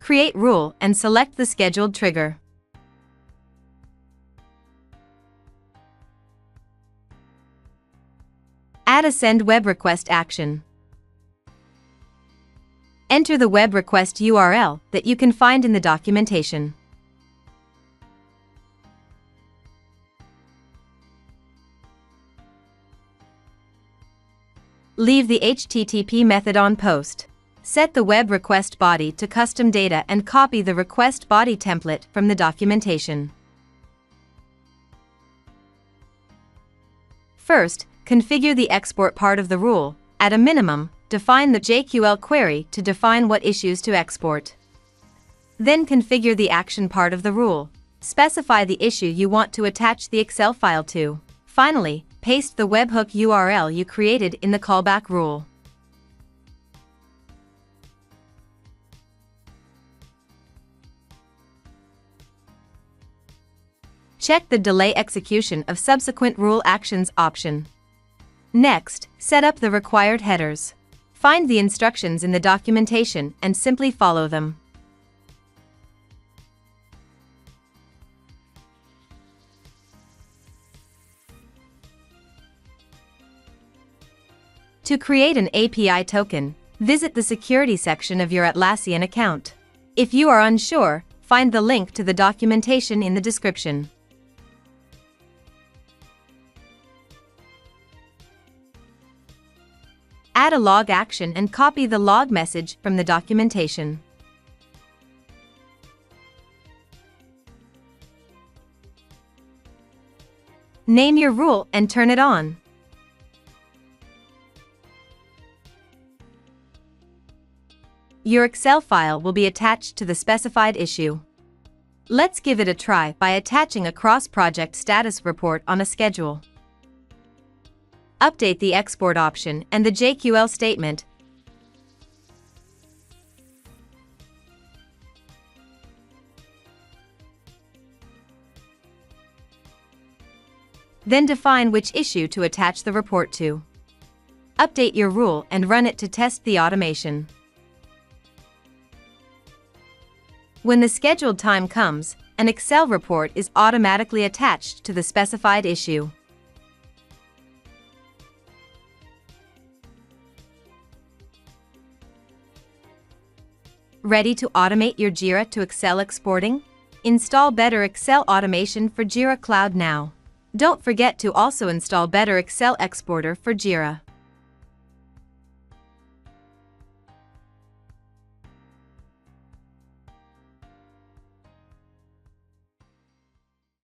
Create rule and select the scheduled trigger. Add a send web request action. Enter the web request URL that you can find in the documentation. Leave the HTTP method on post. Set the web request body to custom data and copy the request body template from the documentation. First, configure the export part of the rule. At a minimum, define the JQL query to define what issues to export. Then configure the action part of the rule. Specify the issue you want to attach the Excel file to. Finally, paste the webhook URL you created in the callback rule. Check the Delay Execution of Subsequent Rule Actions option. Next, set up the required headers. Find the instructions in the documentation and simply follow them. To create an API token, visit the security section of your Atlassian account. If you are unsure, find the link to the documentation in the description. Add a log action and copy the log message from the documentation. Name your rule and turn it on. Your Excel file will be attached to the specified issue. Let's give it a try by attaching a cross-project status report on a schedule. Update the export option and the JQL statement. Then define which issue to attach the report to. Update your rule and run it to test the automation. When the scheduled time comes, an Excel report is automatically attached to the specified issue. Ready to automate your Jira to Excel exporting? Install Better Excel Automation for Jira Cloud now. Don't forget to also install Better Excel Exporter for Jira.